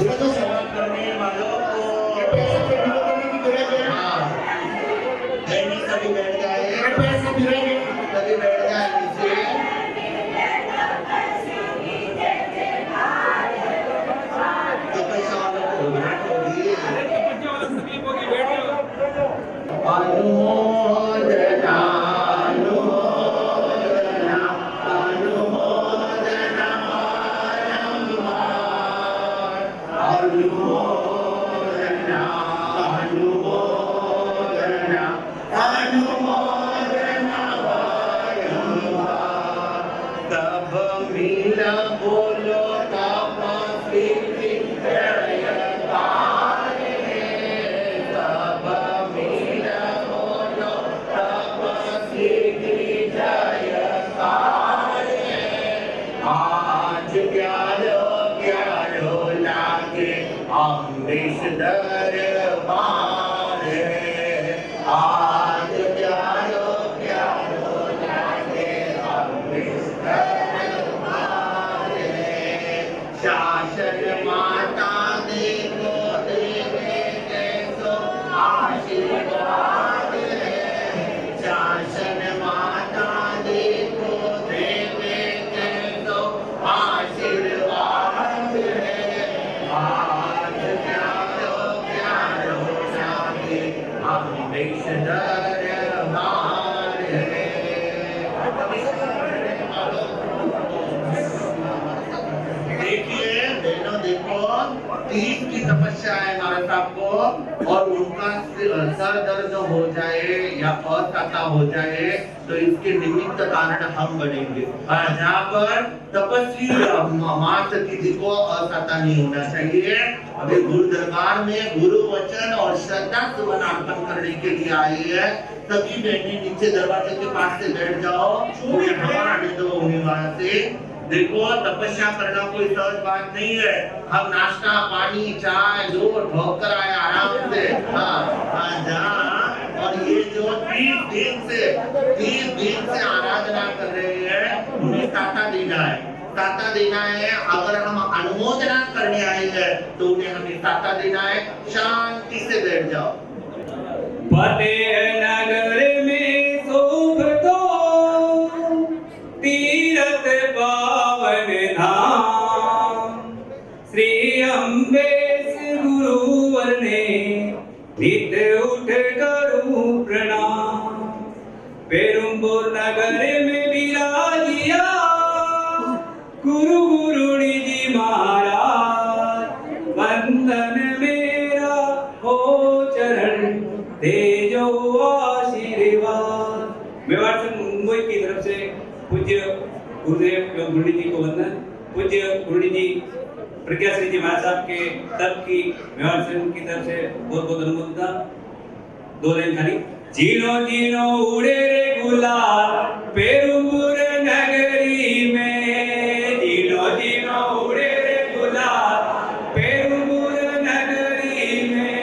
ये तो सेवा करने वालों को पैसे देने की जरूरत है। हाँ नहीं सभी बैठ जाए, पैसे गिरेंगे सभी बैठ जाए नीचे। तो पैसा वालों को घबराहट होगी। अनुमोदना अनुमोदना अनुमोदना अनुमोदना अनुमोदना अनुमोदना तब मिला बोलो तब प्रीति अमृत दरबार आज प्यारो प्यारो लागे अमृत दरबार शासन माता देखो देवे कैसो आशीर्वाद शासन माता देखो देवे कैसो आशीर्वाद देखिए बहनों देखो तीन की तपस्या है महाराज साहब को और उनका सर दर्द हो जाए या असहता हो जाए तो इसके निमित्त कारण हम बनेंगे। जहाँ पर तपस्वी माँ सती जी को असहता नहीं होना चाहिए। अभी गुरु दरबार में गुरु वचन और श्रद्धा सुमन अर्पण करने के लिए आई है। सभी बहनें नीचे दरवाजे के पास से बैठ जाओ, उन्हें हवा आने दो उन्हें वहां से। देखो तपस्या करना कोई सहज बात नहीं है। हम नाश्ता पानी चाय दूध ठोकर आए आराम से और ये जो 30 दिन से आराधना कर रहे हैं उन्हें ताता देना है, ताता देना है। अगर हम अनुमोदना करने आए हैं तो उन्हें हमें ताता देना है। शांति से बैठ जाओ। फतेहनगर में शोभ तो तीरथ पावन धाम श्री अम्बेश गुरुवर ने नित उठ करूं प्रणाम। पेरुंबुर नगर में विराजिया गुरु गुरुणी जी महाराज वंदन मेरा हो चरण तेजो आशीर्वाद। मेवाड़ से मुंबई की तरफ से पूज्य गुरुदेव एवं गुरुजी जी को वंदन। पूज्य गुरुजी जी प्रज्ञा श्री जी महाराज साहब के तब की मेवाड़ से की तरफ से बहुत बहुत अनुमोदन। 2 लाइन खाली। जीनो जीनो उड़े रे गुलाल पेरुंबुर नगरी में, जीनो जीनो उड़े रे गुलाल पेरुंबुर नगरी में।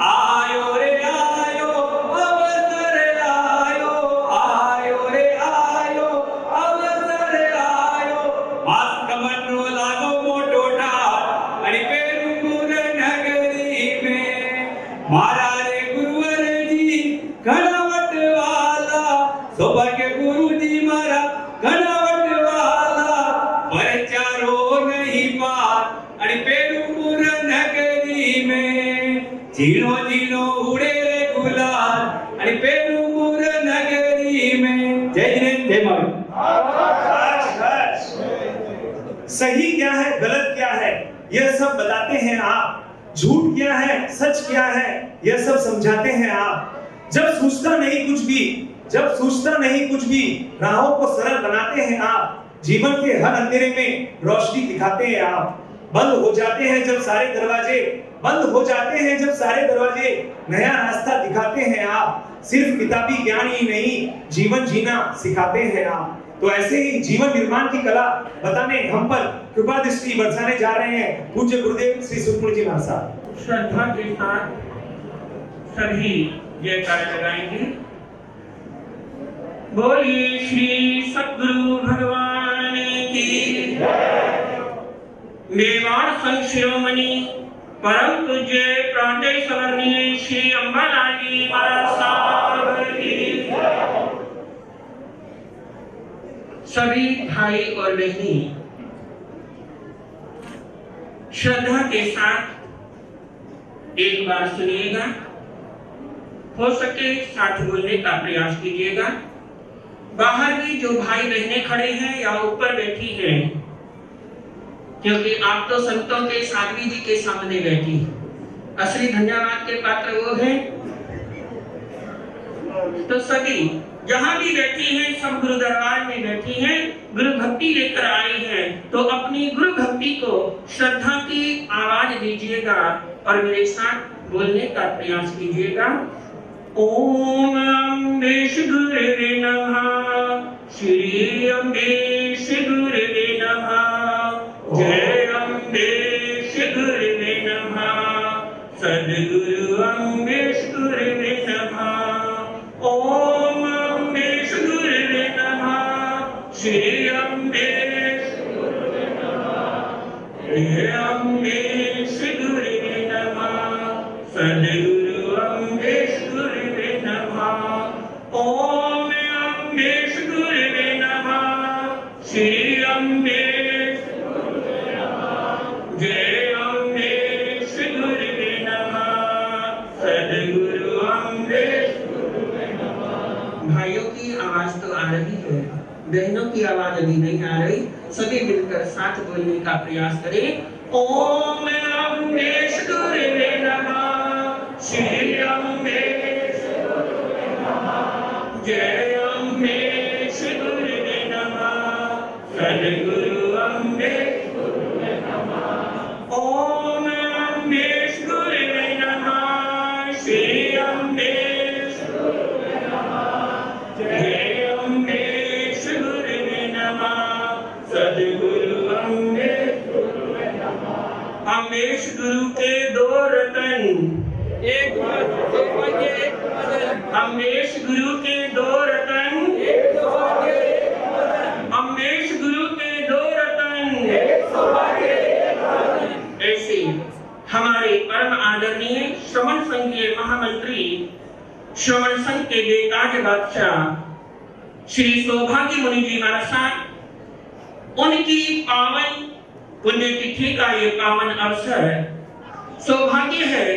आयो रे आयो अवसर आयो, आयो रे आयो अवसर आयो। मास्क मनो लागो मोटो ठार आणि पेरुंबुर नगरी में। मारा रे गुरुवर जी घनावट वाला सौभाग्य गुरु जी मारा घनावट वाला परचारो नहीं पार आणि पेरुंबुर नगरी में। जीनो जीनो उड़े रे गुलाल आणि पेरुंबुर नगरी में। जय जिनेंद्र जय मावी। सही क्या है गलत क्या है यह सब बताते हैं आप, झूठ क्या है सच क्या है यह सब समझाते हैं आप। जब सूझता नहीं कुछ भी राहों को सरल बनाते हैं आप। जीवन के हर अंधेरे में रोशनी दिखाते हैं आप। बंद हो जाते हैं जब सारे दरवाजे नया रास्ता दिखाते हैं आप। सिर्फ किताबी ज्ञान ही नहीं जीवन जीना सिखाते हैं आप। तो ऐसे ही जीवन निर्माण की कला बताने हम पर कृपा दृष्टि बरसाने जा रहे हैं पूज्य गुरुदेव श्री सुखमणि जी महाराज साहब। श्रद्धा के साथ सभी ये कार्य लगाएंगे। बोलिए श्री सद्गुरु भगवान की। मेवाड़ संघ शिरोमणि परम पूज्य प्रांजय सवर्णीय श्री अंबालाल जी महाराज साहब की सभी भाई और बहनी श्रद्धा के साथ एक बार सुनिएगा, हो सके साथ बोलने का प्रयास कीजिएगा। बाहर भी जो भाई बहनें खड़े हैं या ऊपर बैठी हैं, क्योंकि आप तो संतों के साध्वी जी के सामने बैठी, असली धन्यवाद के पात्र वो हैं। तो सभी जहां भी बैठी हैं, सब गुरु दरबार में बैठी हैं, गुरु भक्ति लेकर आई हैं, तो अपनी गुरु भक्ति को श्रद्धा की आवाज दीजिएगा और मेरे साथ बोलने का प्रयास कीजिएगा। ओम अम्बेश गुरुवे नमः, श्री अम्बेश गुरुवे नमः, जय अम्बेश गुरुवे नमः, सद्गुरु अम्बेश गुरुवे नमः। ओम अम्बेश गुरुवे नमः, श्री अम्बेश गुरुवे नमः, जय अम्बेश गुरुवे नमः, सद्गुरु अम्बेश गुरुवे नमः। ओम अम्बेश गुरुवे नमः, श्री अम्बेश गुरुवे नमः, जय अम्बेश गुरुवे नमः, सद्गुरु अम्बेश गुरुवे नमः। भाइयों की आवाज तो आ रही है, बहनों की आवाज अभी नहीं आ रही। सभी मिलकर साथ बोलने का प्रयास करें। ओम अम्बेश गुरुवे नमः, श्री अम्बेश गुरुवे नमः, जय अम्बेश गुरुवे नमः, सद्गुरु अम्बेश गुरुवे नमः। ओम अम्बेश गुरुवे नमः, श्री अम्बेश गुरुवे नमः, जय अम्बेश गुरुवे नमः, सद्गुरु अम्बेश गुरुवे नमः। अम्बेश गुरु के दो रतन, अम्बेश गुरु के दो रतन, अम्बेश गुरु के दो रतन। ऐसे हमारे परम आदरणीय श्रवण संघ के महामंत्री, श्रवण संघ के बेताज बादशाह श्री सौभाग्य मुनि जी महाराज साहब, उनकी पावन पुण्यतिथि का ये पावन अवसर सौभाग्य है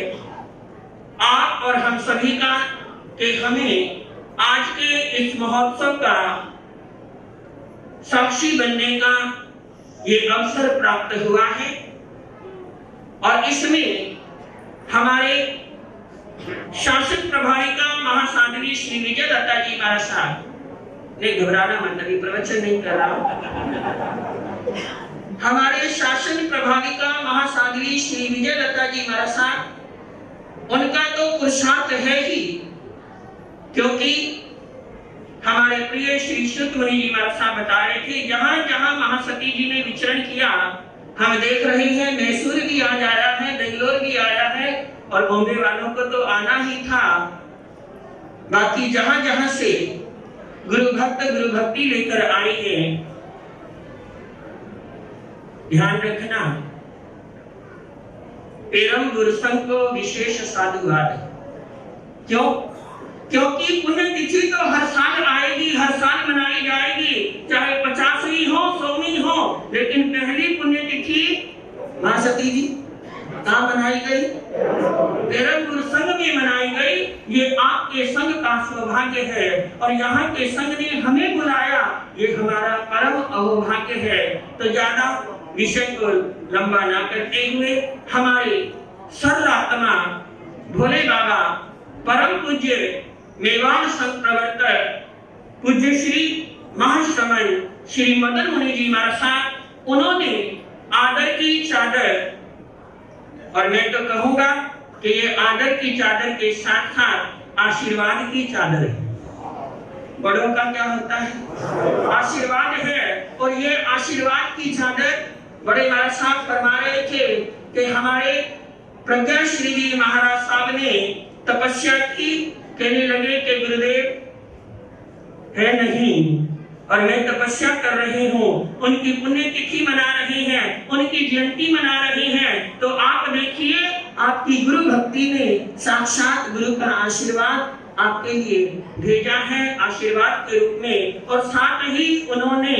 आप और हम सभी का कि हमें आज के इस महोत्सव का साक्षी बनने का ये अवसर प्राप्त हुआ है। और इसमें हमारे शासन प्रभारिका महासाध्वी श्री विजय दत्ता जी महाराज साहब ने, घबराना मत, अभी प्रवचन नहीं कर रहा। हमारे शासन प्रभाविका महासाध्वी श्री विजय दत्ता जी महाराज साहब, उनका तो पुरुषार्थ है ही, क्योंकि हमारे प्रिय श्री शुद्ध मुनि जी महाराज साहब बता रहे थे, जहां जहां महासती जी ने विचरण किया, हम देख रहे हैं मैसूर भी आज आया है, बेंगलोर भी आया है, और बॉम्बे वालों को तो आना ही था। बाकी जहां जहां से गुरु भक्त गुरु भक्ति लेकर आई है, ध्यान रखना, परम गुरु संघ को विशेष साधुवाद। क्यों? क्योंकि पुण्यतिथि तो हर साल आएगी, हर साल मनाई जाएगी, चाहे 50वीं हो, 100वीं हो, लेकिन पहली पुण्यतिथि महासती जी कहाँ मनाई गई? परम गुरु संघ में मनाई गई। ये आपके संघ का सौभाग्य है और यहाँ के संघ ने हमें बुलाया, ये हमारा परम अहोभाग्य है। तो ज्यादा विषय को लंबा ना करते हुए हमारे सर्वात्मा भोले बाबा परम पूज्य मेवाड़ संघ प्रवर्तक पूज्य श्री महाश्रमण श्री मदन मुनि जी महाराज साहब, उन्होंने आदर की चादर, और मैं तो कहूंगा कि ये आदर की चादर के साथ साथ आशीर्वाद की चादर है। बड़ों का क्या होता है? आशीर्वाद है। और ये आशीर्वाद की चादर बड़े महाराज साहब फरमा रहे थे कि हमारे प्रज्ञा श्री जी महाराज साहब ने तपस्या की, कहने लगे कि गुरुदेव है नहीं, और मैं तपस्या कर रही हूँ, उनकी पुण्यतिथि मना रही हैं, उनकी जयंती मना रही हैं, तो आप देखिए आपकी गुरु भक्ति ने साक्षात गुरु का आशीर्वाद आपके लिए भेजा है आशीर्वाद के रूप में। और साथ ही उन्होंने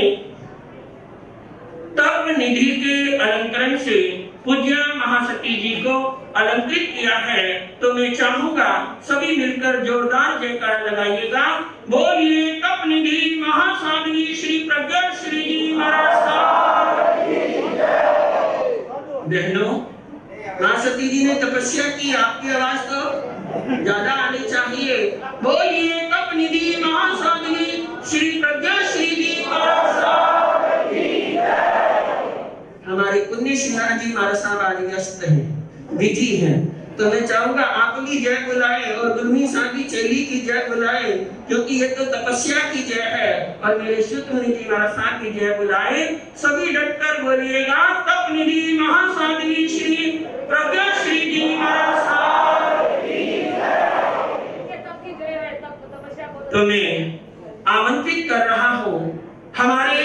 तप निधि के अलंकरण से पूज्य महासती जी को अलंकृत किया है। तो मैं चाहूंगा सभी मिलकर जोरदार जयकार लगाइएगा। बोलिए तप निधि महासाध्वी श्री प्रज्ञा श्री जी महाराज की जय। बहनों, महासती जी ने तपस्या की, आपकी आवाज तो ज्यादा आनी चाहिए। बोलिए तप निधि महासाध्वी श्री प्रज्ञा श्री जी महाराज की जय। हमारे पुण्य श्रीनाथ जी महाराज साहब आज व्यस्त हैं, बिजी हैं, तो मैं चाहूंगा आप भी जय बुलाए और गुरमी साहब चेली की जय बुलाए, क्योंकि ये तो तपस्या की जय है। और मेरे शुद्ध मुनि जी महाराज साहब की जय बुलाए। सभी डटकर बोलिएगा तप निधि महासाध्वी श्री प्रज्ञा श्री जी महाराज साहब की जय। तो मैं आमंत्रित कर रहा हूँ हमारे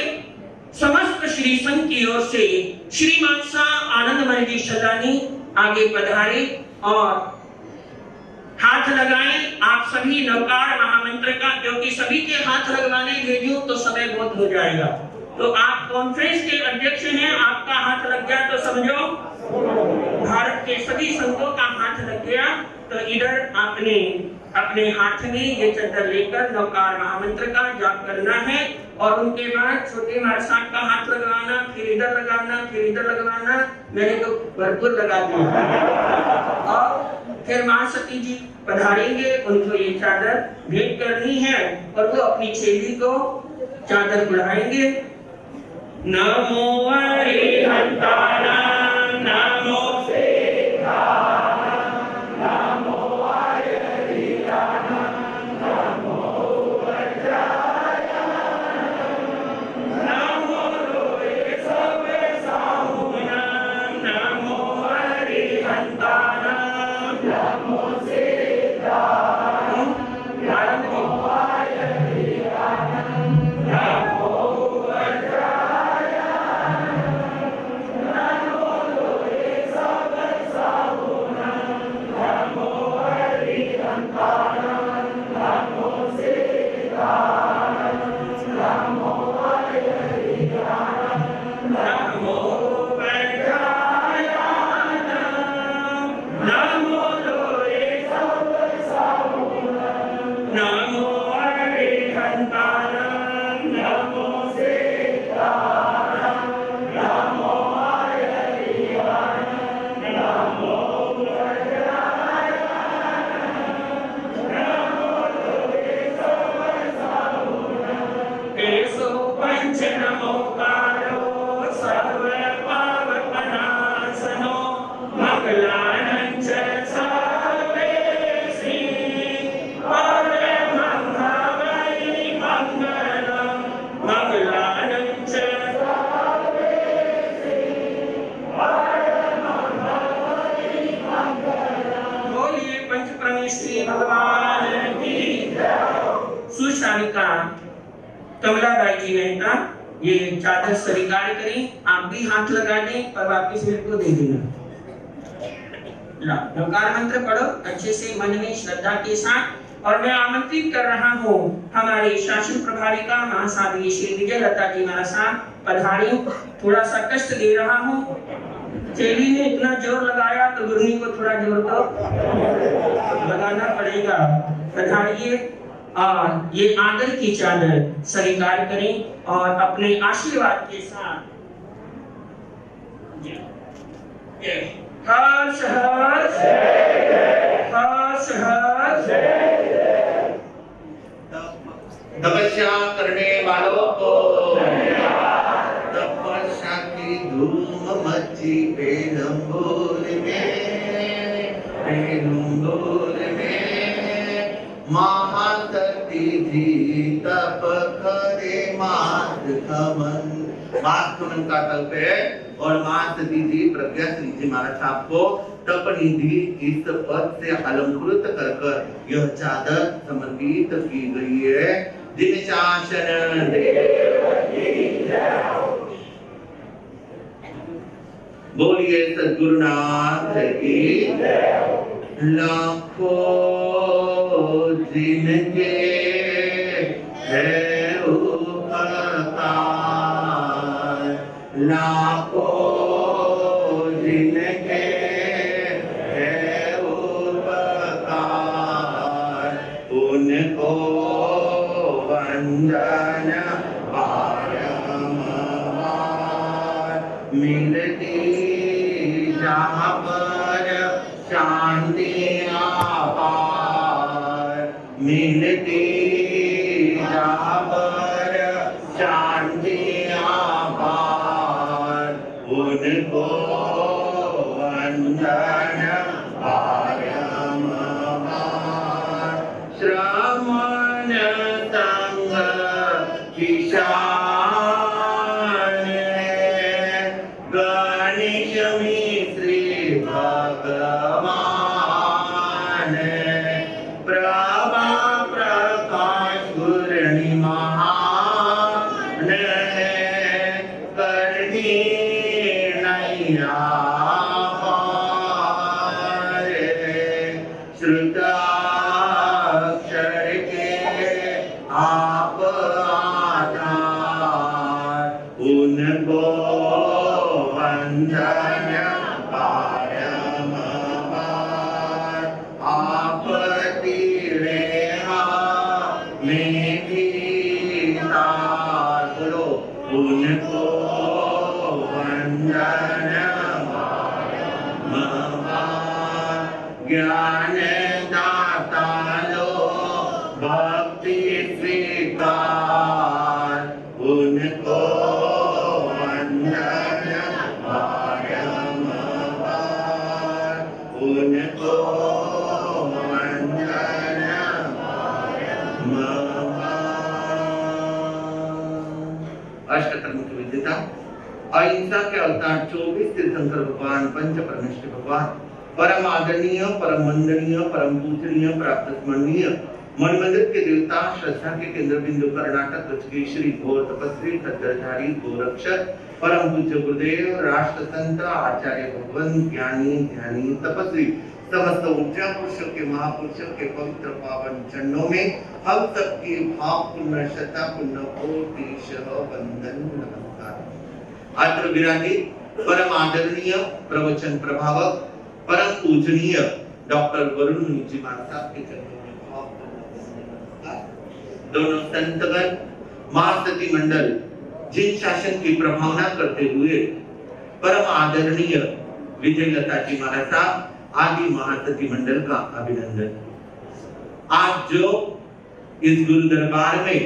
समस्त श्री संघ की ओर से श्रीमान सा आनंदमय जी सदानी आगे पधारे और हाथ लगाएं। आप सभी नवकार महामंत्र का, क्योंकि सभी के हाथ लगवाने भेजूं तो समय बहुत हो जाएगा। तो आप कॉन्फ्रेंस के अध्यक्ष हैं, आपका हाथ लग गया तो समझो भारत के सभी संघों का हाथ लग गया। तो इधर आपने अपने हाथ में ये चद्दर लेकर नवकार महामंत्र का जाप करना है और उनके बाद छोटे महाराज साहब का हाथ लगवाना, फिर इधर लगाना, फिर इधर लगवाना। मैंने तो भरपूर लगा दिया। और फिर महासती जी पधारेंगे, उनको ये चादर भेंट करनी है और वो अपनी चेली को चादर बढ़ाएंगे। नमो अरिहंताय नमो कमलाबाई जी मेहता ये चादर स्वीकार करें। आप भी हाथ लगा दें और वापिस मेरे को दे देना। नवकार मंत्र पढ़ो अच्छे से मन में श्रद्धा के साथ। और मैं आमंत्रित कर रहा हूँ हमारे शासन प्रभारिका महासाध्वी श्री विजय लता जी महाराज साहब पधारी। थोड़ा सा कष्ट दे रहा हूँ, चेली ने इतना जोर लगाया तो गुरनी को थोड़ा जोर तो लगाना पड़ेगा। पधारिए और ये आदर की चादर स्वीकार करें और अपने आशीर्वाद के साथ हर्ष हर्ष हर्ष हर्ष। तपस्या करने वालों को तपस्या की धूम मची पेरंबोर में महासती जी तप करे मात खमन। मात खमन का तप है और महासती जी प्रज्ञा श्री जी महाराज साहब को तप निधि इस पद से अलंकृत कर यह चादर समर्पित की गई है। जिन शासन देव की जय। बोलिए सद्गुरुनाथ की जय। लाखों जिनके है उपकार, लाखों जिनके है उपकार, उनको वंदन बारंबार मिलती जहाँ पर शांति आपार, मिलती जहाँ पर शांति आपार, उनको वंदन बारंबार। श्रमण संग किसान गणेश मिश्री भगवान, प्रभा प्रकाश पूर्णिमान, करनी नैया पार, श्रुताक्षर के आप आधार, उनको वंदन बारंबार। आप तिरेहा में भी तार, बोलो उनको वंदन बारंबार। ज्ञान दाता लो भक्ति स्वीकार, उनको वंदन बारंबार, उनको वंदन बारंबार। अष्टकर्म की विद्यता, अहिंसा के अवतार 24 तीर्थंकर भगवान, पंच परमेष्ठ भगवान, परम आदरणीय, परम वंदनीय, परम पूजनीय, प्राप्त स्मरणीय, मन मंदिर के देवता, श्रद्धा के केंद्र बिंदु, कर्नाटक श्री घोर तपस्वी, खच्चरधारी, गोरक्षक, परम पूज्य गुरुदेव, राष्ट्र संत, आचार्य भगवान, ज्ञानी ध्यानी तपस्वी, समस्त ऊर्जा पुरुषों के महापुरुषों के पवित्र पावन चरणों में हम सबकी भाव पुण्य श्रद्धा पुण्य कोटिशः वंदन नमस्कार। अत्र विराजित परम आदरणीय, प्रवचन प्रभावक, परम पूजनीय डॉक्टर वरुण मुनि जी महाराज साहब के चरणों में भावपूर्ण नमस्कार। दोनों संतगण, महासती मंडल, जिन शासन की प्रभावना करते हुए परम आदरणीय विजयलता जी महाराज साहब आदि महासती मंडल का अभिनंदन। आज जो इस गुरु दरबार में,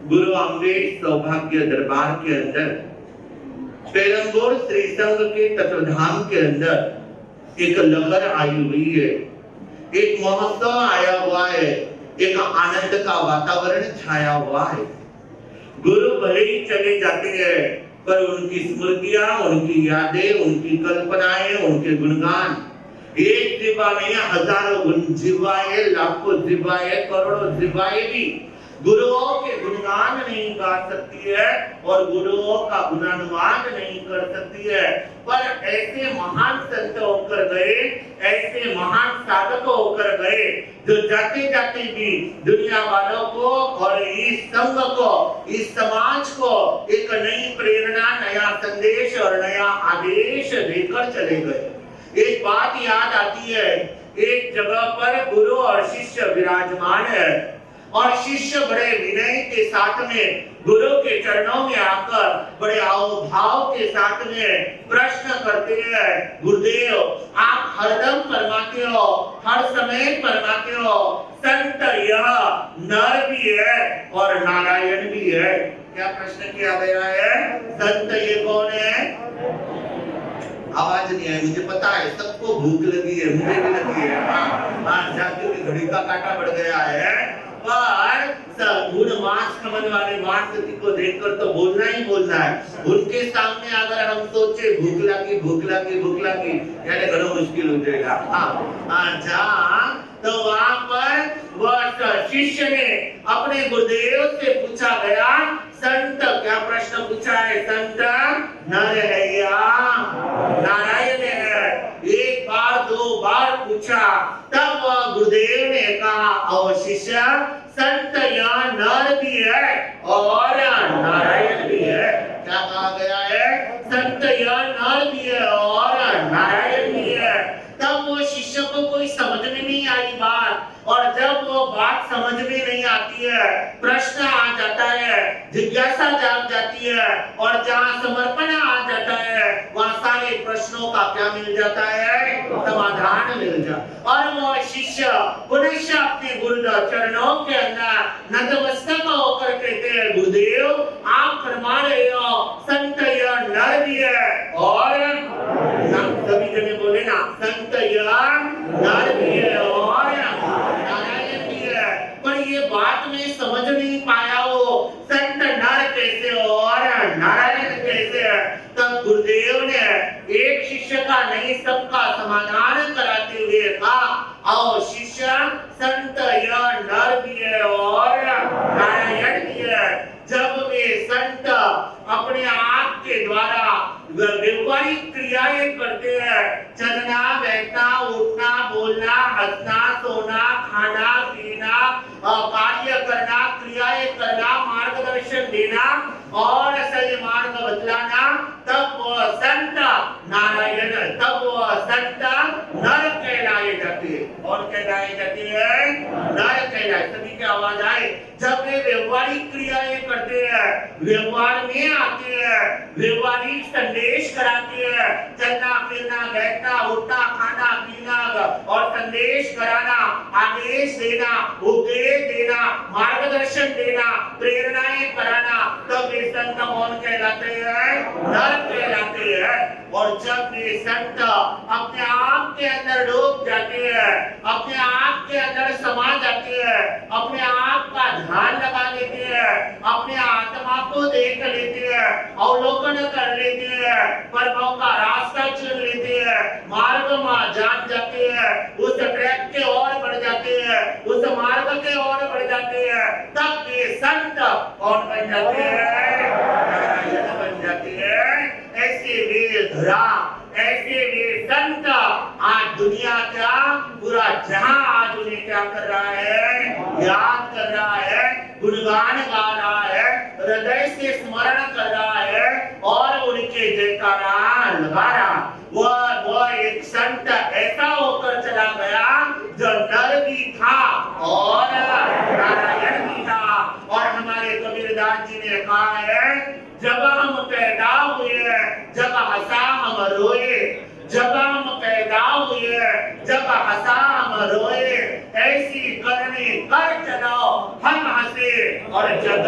गुरु अमृत सौभाग्य दरबार के अंदर, पेरंबोर श्री संघ के तत्वधाम के अंदर एक लहर आई हुई है, एक महोत्सव आया हुआ है, एक आनंद का वातावरण छाया हुआ है। गुरु भले ही चले जाते हैं, पर उनकी स्मृतियां, उनकी यादें, उनकी कल्पनाएं, उनके गुणगान एक जिह्वा नहीं, हजारों जिह्वाएं, लाखों जिह्वाएं, करोड़ों जिह्वाएं भी गुरुओं के गुणगान नहीं गा सकती है और गुरुओं का गुणानुवाद नहीं कर सकती है। पर ऐसे महान संत होकर गए, ऐसे महान साधक होकर गए, जो जाते जाते भी दुनिया वालों को और इस संघ को, इस समाज को एक नई प्रेरणा, नया संदेश और नया आदेश देकर चले गए। एक बात याद आती है, एक जगह पर गुरु और शिष्य विराजमान है और शिष्य बड़े विनय के साथ में गुरु के चरणों में आकर बड़े आवभाव के साथ में प्रश्न करते हैं, गुरुदेव आप हरदम फरमाते हो, हर समय फरमाते हो, संत यह नर भी है और नारायण भी है। क्या प्रश्न किया गया है? संत ये कौन है? आवाज नहीं आई, मुझे पता है सबको भूख लगी है, मुझे भी लगी है। हाँ, जाके घड़ी का काटा बढ़ गया है। पर गुण मार्क्स समझ वाले मार्क्स को देखकर तो बोलना ही बोलना है। उनके सामने अगर हम सोचे भूख लगी यानी घणो मुश्किल हो जाएगा। जहाँ तो वहां पर वह शिष्य ने अपने गुरुदेव से पूछा गया, संत क्या प्रश्न पूछा है? संत नर है या नारायण है? एक बार दो बार पूछा, तब गुरुदेव ने कहा, और शिष्य संत या नर भी है और नारायण भी है। क्या कहा गया है? संत या नर भी है और नारायण भी है। तब वो शिष्य को कोई समझ में नहीं आई बात, और जब वो बात समझ में नहीं आती है, प्रश्न आ जाता है, जिज्ञासा जाग जाती है, और जहाँ समर्पण आ जाता है वहाँ सारे प्रश्नों का क्या मिल जाता है? समाधान मिल जाता। और वो शिष्य पुनः अपने गुरु चरणों के अंदर नतमस्तक होकर कहते हैं, गुरुदेव आप फरमा रहे हो संत या नर भी है और सभी जने बोले ना, संत या नर भी है और नारायण भी है। पर ये बात में समझ नहीं पाया वो संत नर कैसे और नारायण कैसे है। तब गुरुदेव ने एक शिष्य का नहीं सबका समाधान कराते हुए कहा, आओ शिष्य संत या नर भी है और नारायण भी है। जब वे संत अपने आप के द्वारा व्यवहारिक क्रियाएं करते हैं, चलना बैठना उठना बोलना हंसना सोना खाना पीना कार्य करना क्रियाएं करना मार्गदर्शन देना और सही मार्ग बतलाना, तब वह संत नारायण, तब वह संत नर कहलाए जाते हैं। और कहलाए जाते हैं नर कहलाए। सभी की आवाज आए। जब वे व्यवहारिक क्रियाएं करते हैं, व्यवहार में आते हैं, व्यवहारिक संदेश कराते हैं, चलना फिरना बैठना उठना खाना पीना और संदेश कराना, आदेश देना, उपदेश देना, मार्गदर्शन देना, प्रेरणाएं कराना, तब वे संत कौन कहलाते हैं? नर कहलाते हैं। और जब वे संत अपने आप के अंदर डूब जाते हैं, अपने आप के अंदर समा जाते हैं, अपने आप का ध्यान लगा लेते हैं, अपने आत्मा को देख लेते हैं, अवलोकन कर लेते हैं, परमों का रास्ता चुन लेते हैं, मार्ग में जान जाते हैं, उस ट्रैक के ओर बढ़ जाते हैं, उस मार्ग के ओर बढ़ जाते हैं, तब वे संत कौन बन जाते हैं? नारायण बन जाते हैं। ऐसे वे धरा, ऐसे वे संत आज दुनिया क्या पूरा जहां आज उन्हें क्या कर रहा है? याद कर रहा है, गुणगान गा रहा है, हृदय से स्मरण कर रहा है और उनके जयकारा लगा रहा। वह एक संत ऐसा होकर चला गया जो नर भी था और नारायण भी था। और हमारे कबीरदास जी ने कहा है, जब हम पैदा हुए जब हंसा हम रोए, जब हम पैदा हुए जब हंसा हम रोए, ऐसी करनी कर चलो हम हंसे और जब